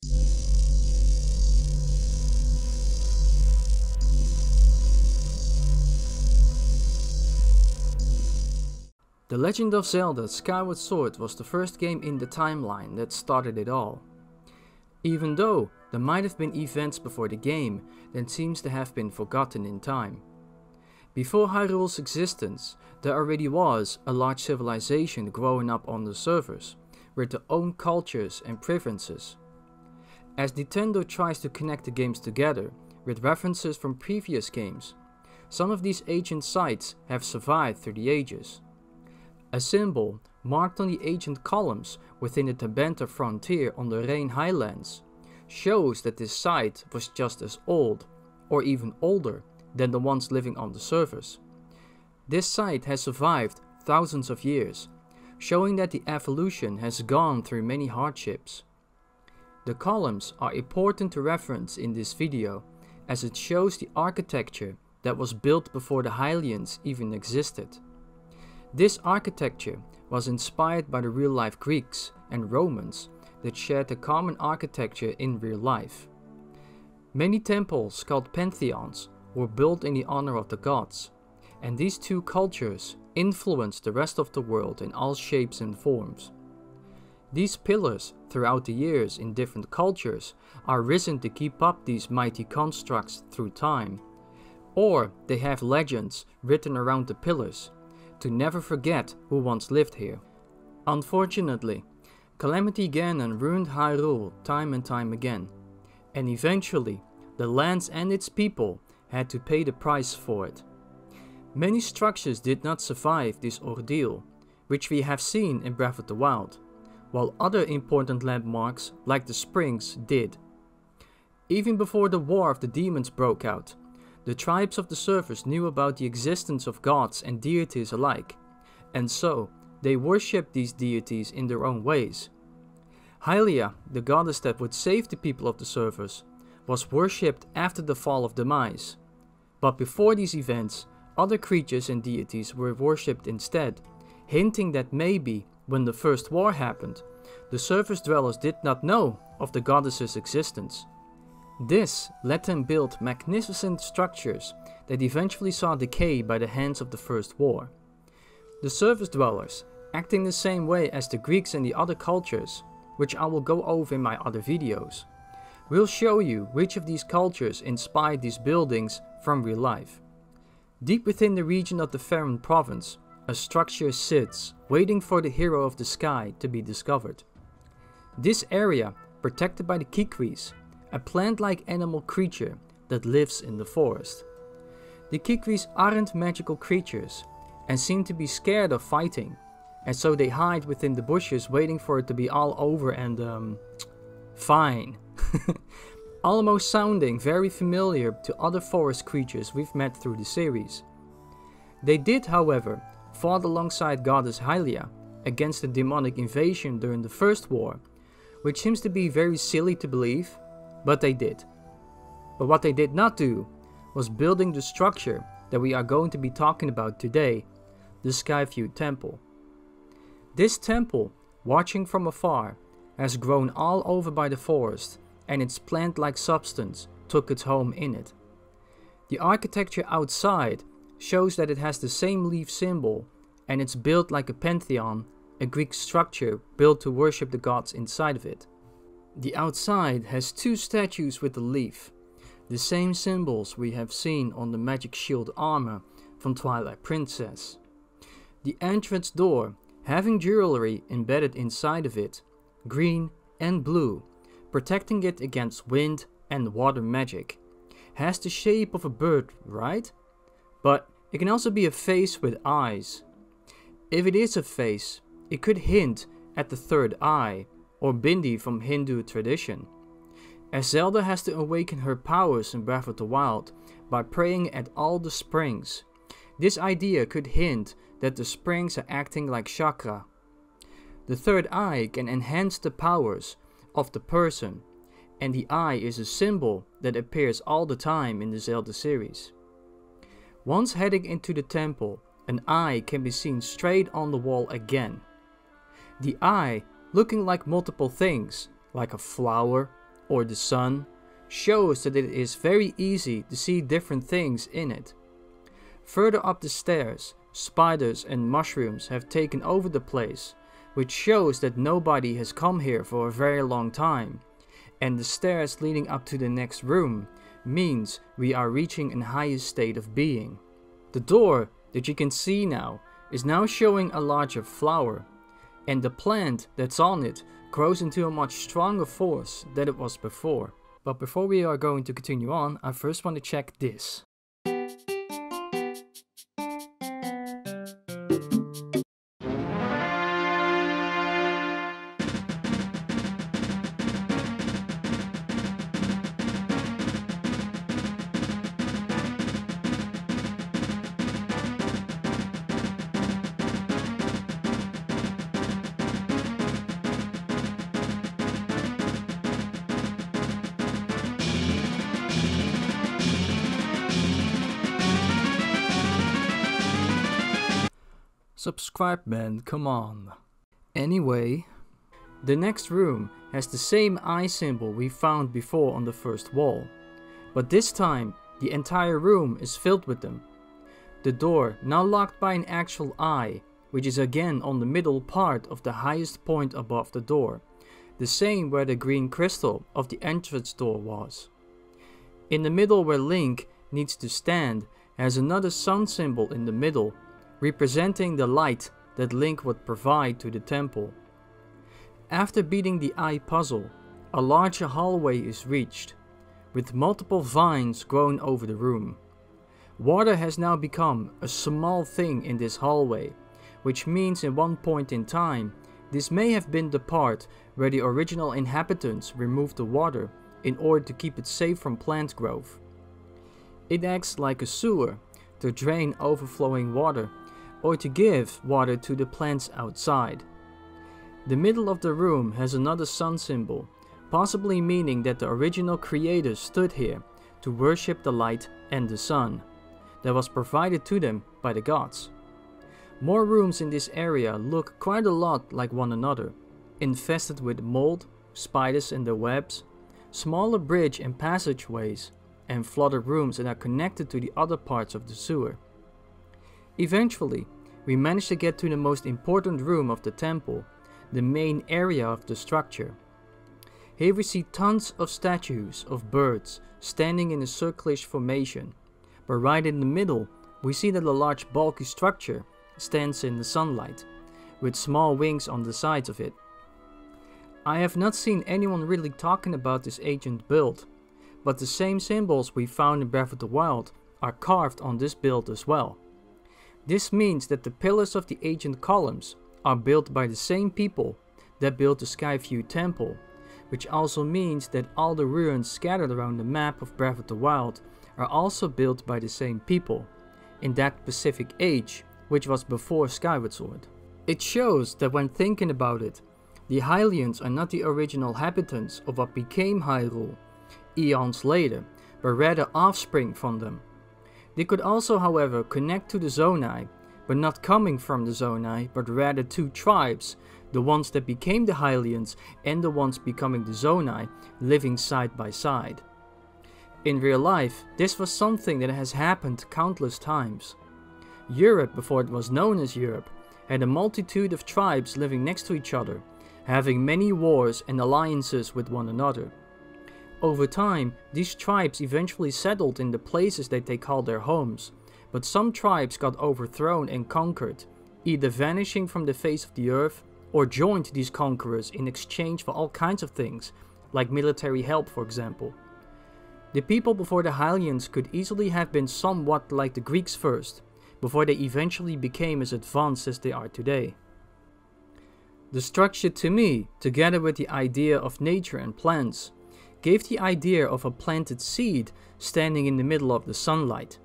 The Legend of Zelda Skyward Sword was the first game in the timeline that started it all. Even though there might have been events before the game that seems to have been forgotten in time. Before Hyrule's existence, there already was a large civilization growing up on the surface, with their own cultures and preferences. As Nintendo tries to connect the games together with references from previous games, some of these ancient sites have survived through the ages. A symbol marked on the ancient columns within the Tabenta frontier on the Rain Highlands shows that this site was just as old, or even older, than the ones living on the surface. This site has survived thousands of years, showing that the evolution has gone through many hardships. The columns are important to reference in this video, as it shows the architecture that was built before the Hylians even existed. This architecture was inspired by the real-life Greeks and Romans that shared a common architecture in real life. Many temples called pantheons were built in the honor of the gods, and these two cultures influenced the rest of the world in all shapes and forms. These pillars throughout the years in different cultures are risen to keep up these mighty constructs through time, or they have legends written around the pillars to never forget who once lived here. Unfortunately, Calamity Ganon ruined Hyrule time and time again, and eventually the lands and its people had to pay the price for it. Many structures did not survive this ordeal, which we have seen in Breath of the Wild, while other important landmarks like the springs did. Even before the War of the Demons broke out, the tribes of the surface knew about the existence of gods and deities alike, and so they worshipped these deities in their own ways. Hylia, the goddess that would save the people of the surface, was worshipped after the fall of Demise. But before these events, other creatures and deities were worshipped instead, hinting that maybe, when the first war happened, the surface dwellers did not know of the goddess's existence. This let them build magnificent structures that eventually saw decay by the hands of the First War. The surface dwellers, acting the same way as the Greeks and the other cultures, which I will go over in my other videos, will show you which of these cultures inspired these buildings from real life. Deep within the region of the Faron province, a structure sits, waiting for the hero of the sky to be discovered. This area, protected by the Kikris, a plant-like animal creature that lives in the forest. The Kikris aren't magical creatures and seem to be scared of fighting, and so they hide within the bushes waiting for it to be all over and fine. Almost sounding very familiar to other forest creatures we've met through the series. They did, however, fought alongside goddess Hylia against the demonic invasion during the First War, which seems to be very silly to believe, but they did. But what they did not do was building the structure that we are going to be talking about today, the Skyview Temple. This temple, watching from afar, has grown all over by the forest, and its plant-like substance took its home in it. The architecture outside shows that it has the same leaf symbol, and it's built like a pantheon, a Greek structure built to worship the gods inside of it. The outside has two statues with a leaf, the same symbols we have seen on the magic shield armor from Twilight Princess. The entrance door, having jewelry embedded inside of it, green and blue, protecting it against wind and water magic, has the shape of a bird, right? But it can also be a face with eyes. If it is a face, it could hint at the third eye, or Bindi from Hindu tradition. As Zelda has to awaken her powers in Breath of the Wild by praying at all the springs, this idea could hint that the springs are acting like chakra. The third eye can enhance the powers of the person, and the eye is a symbol that appears all the time in the Zelda series. Once heading into the temple, an eye can be seen straight on the wall again. The eye looking like multiple things, like a flower, or the sun, shows that it is very easy to see different things in it. Further up the stairs, spiders and mushrooms have taken over the place, which shows that nobody has come here for a very long time, and the stairs leading up to the next room means we are reaching a higher state of being. The door that you can see now is now showing a larger flower, and the plant that's on it grows into a much stronger force than it was before. But before we are going to continue on, I first want to check this. Subscribe, man, come on. Anyway, the next room has the same eye symbol we found before on the first wall, but this time the entire room is filled with them. The door now locked by an actual eye, which is again on the middle part of the highest point above the door, the same where the green crystal of the entrance door was. In the middle where Link needs to stand has another sun symbol in the middle, representing the light that Link would provide to the temple. After beating the eye puzzle, a larger hallway is reached, with multiple vines growing over the room. Water has now become a small thing in this hallway, which means at one point in time, this may have been the part where the original inhabitants removed the water in order to keep it safe from plant growth. It acts like a sewer to drain overflowing water or to give water to the plants outside. The middle of the room has another sun symbol, possibly meaning that the original creators stood here to worship the light and the sun that was provided to them by the gods. More rooms in this area look quite a lot like one another, infested with mold, spiders and their webs, smaller bridge and passageways, and flooded rooms that are connected to the other parts of the sewer. Eventually, we managed to get to the most important room of the temple, the main area of the structure. Here we see tons of statues of birds standing in a circular formation, but right in the middle we see that a large bulky structure stands in the sunlight, with small wings on the sides of it. I have not seen anyone really talking about this ancient build, but the same symbols we found in Breath of the Wild are carved on this build as well. This means that the pillars of the ancient columns are built by the same people that built the Skyview Temple, which also means that all the ruins scattered around the map of Breath of the Wild are also built by the same people, in that specific age, which was before Skyward Sword. It shows that when thinking about it, the Hylians are not the original inhabitants of what became Hyrule eons later, but rather offspring from them. They could also, however, connect to the Zonai, but not coming from the Zonai, but rather two tribes, the ones that became the Hylians and the ones becoming the Zonai, living side by side. In real life, this was something that has happened countless times. Europe, before it was known as Europe, had a multitude of tribes living next to each other, having many wars and alliances with one another. Over time, these tribes eventually settled in the places that they called their homes, but some tribes got overthrown and conquered, either vanishing from the face of the earth or joined these conquerors in exchange for all kinds of things, like military help for example. The people before the Hylians could easily have been somewhat like the Greeks first, before they eventually became as advanced as they are today. The structure to me, together with the idea of nature and plants, gave the idea of a planted seed standing in the middle of the sunlight.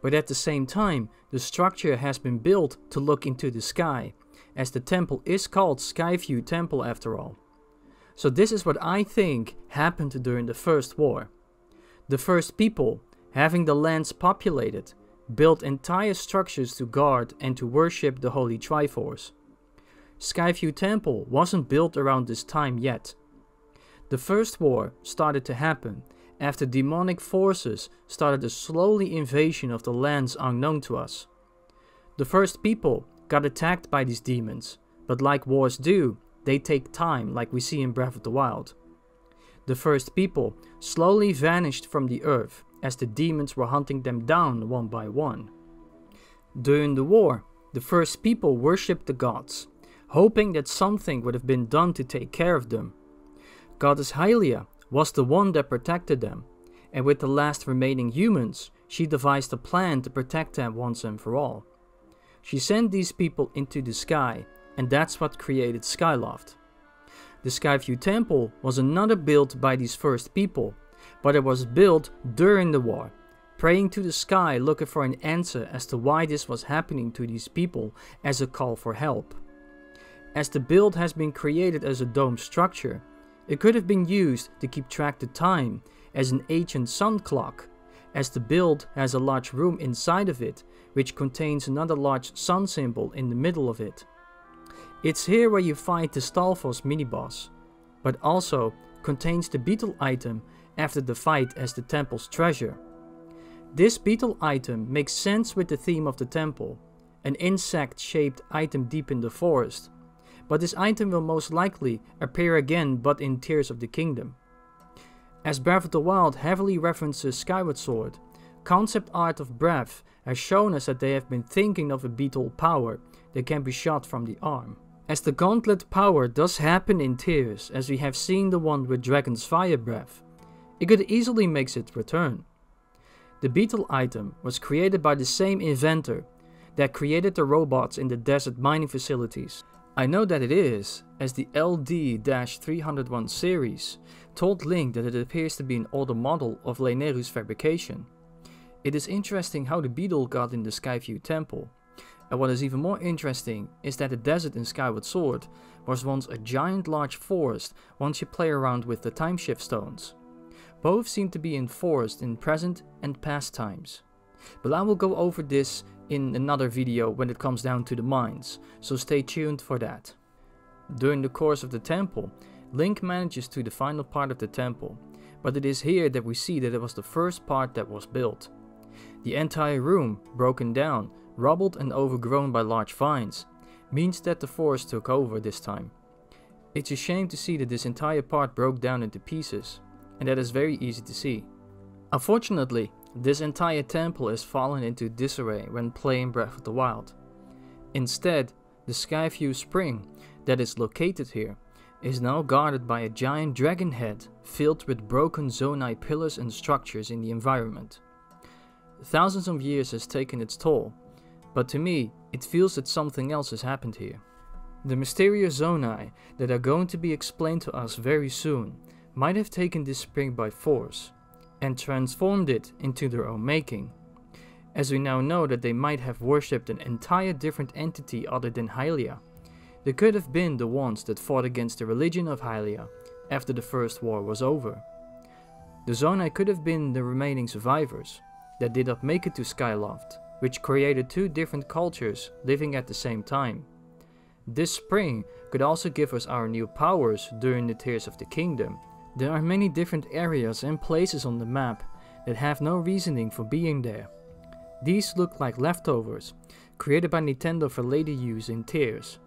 But at the same time, the structure has been built to look into the sky, as the temple is called Skyview Temple after all. So this is what I think happened during the First War. The first people, having the lands populated, built entire structures to guard and to worship the Holy Triforce. Skyview Temple wasn't built around this time yet. The First War started to happen after demonic forces started a slowly invasion of the lands unknown to us. The first people got attacked by these demons, but like wars do, they take time, like we see in Breath of the Wild. The first people slowly vanished from the earth as the demons were hunting them down one by one. During the war, the first people worshipped the gods, hoping that something would have been done to take care of them. Goddess Hylia was the one that protected them, and with the last remaining humans, she devised a plan to protect them once and for all. She sent these people into the sky, and that's what created Skyloft. The Skyview Temple was another built by these first people, but it was built during the war, praying to the sky looking for an answer as to why this was happening to these people as a call for help. As the build has been created as a dome structure, it could have been used to keep track of time as an ancient sun clock, as the build has a large room inside of it which contains another large sun symbol in the middle of it. It's here where you find the Stalfos mini-boss, but also contains the beetle item after the fight as the temple's treasure. This beetle item makes sense with the theme of the temple, an insect-shaped item deep in the forest, but this item will most likely appear again but in Tears of the Kingdom. As Breath of the Wild heavily references Skyward Sword, concept art of Breath has shown us that they have been thinking of a beetle power that can be shot from the arm. As the gauntlet power does happen in Tears, as we have seen the one with Dragon's Fire Breath, it could easily make its return. The beetle item was created by the same inventor that created the robots in the desert mining facilities. I know that it is, as the LD-301 series told Link that it appears to be an older model of Leineru's fabrication. It is interesting how the beetle got in the Skyview Temple, and what is even more interesting is that the desert in Skyward Sword was once a giant large forest once you play around with the time shift stones. Both seem to be enforced in present and past times, but I will go over this in another video when it comes down to the mines, so stay tuned for that. During the course of the temple, Link manages to the final part of the temple, but it is here that we see that it was the first part that was built. The entire room, broken down, rubbled and overgrown by large vines, means that the forest took over this time. It's a shame to see that this entire part broke down into pieces, and that is very easy to see. Unfortunately, this entire temple has fallen into disarray when playing Breath of the Wild. Instead, the Skyview Spring that is located here is now guarded by a giant dragon head filled with broken Zonai pillars and structures in the environment. Thousands of years has taken its toll, but to me it feels that something else has happened here. The mysterious Zonai that are going to be explained to us very soon might have taken this spring by force and transformed it into their own making, as we now know that they might have worshipped an entire different entity other than Hylia. They could have been the ones that fought against the religion of Hylia after the First War was over. The Zonai could have been the remaining survivors that did not make it to Skyloft, which created two different cultures living at the same time. This spring could also give us our new powers during the Tears of the Kingdom. There are many different areas and places on the map that have no reasoning for being there. These look like leftovers, created by Nintendo for later use in Tears.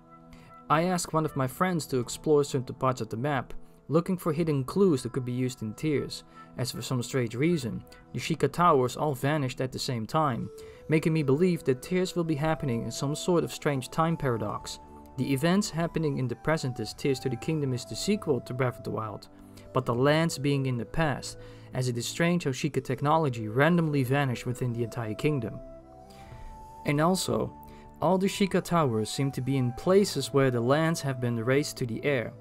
I asked one of my friends to explore certain parts of the map, looking for hidden clues that could be used in Tears, as for some strange reason, the Sheikah Towers all vanished at the same time, making me believe that Tears will be happening in some sort of strange time paradox. The events happening in the present as Tears to the Kingdom is the sequel to Breath of the Wild, but the lands being in the past, as it is strange how Sheikah technology randomly vanished within the entire kingdom. And also, all the Sheikah Towers seem to be in places where the lands have been raised to the air,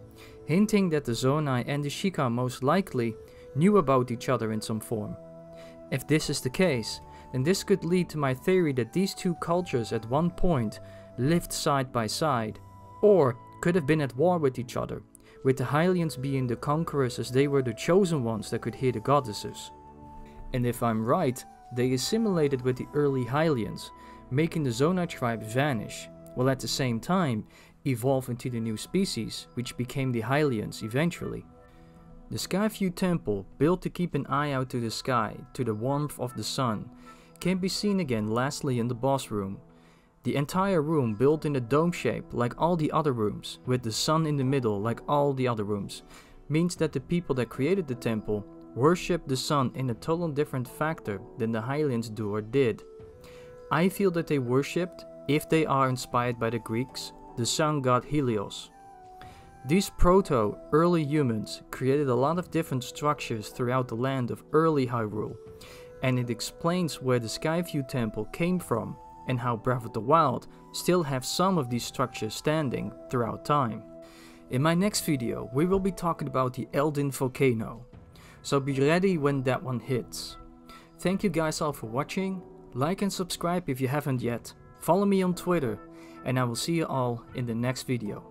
hinting that the Zonai and the Sheikah most likely knew about each other in some form. If this is the case, then this could lead to my theory that these two cultures at one point lived side by side, or could have been at war with each other, with the Hylians being the conquerors as they were the chosen ones that could hear the goddesses. And if I'm right, they assimilated with the early Hylians, making the Zonai tribe vanish, while at the same time evolve into the new species, which became the Hylians eventually. The Skyview Temple, built to keep an eye out to the sky, to the warmth of the sun, can be seen again lastly in the boss room. The entire room built in a dome shape like all the other rooms, with the sun in the middle like all the other rooms, means that the people that created the temple worshipped the sun in a totally different factor than the Hylians do or did. I feel that they worshipped, if they are inspired by the Greeks, the sun god Helios. These proto-early humans created a lot of different structures throughout the land of early Hyrule, and it explains where the Skyview Temple came from and how Breath of the Wild still have some of these structures standing throughout time. In my next video we will be talking about the Eldin Volcano, so be ready when that one hits. Thank you guys all for watching, like and subscribe if you haven't yet, follow me on Twitter, and I will see you all in the next video.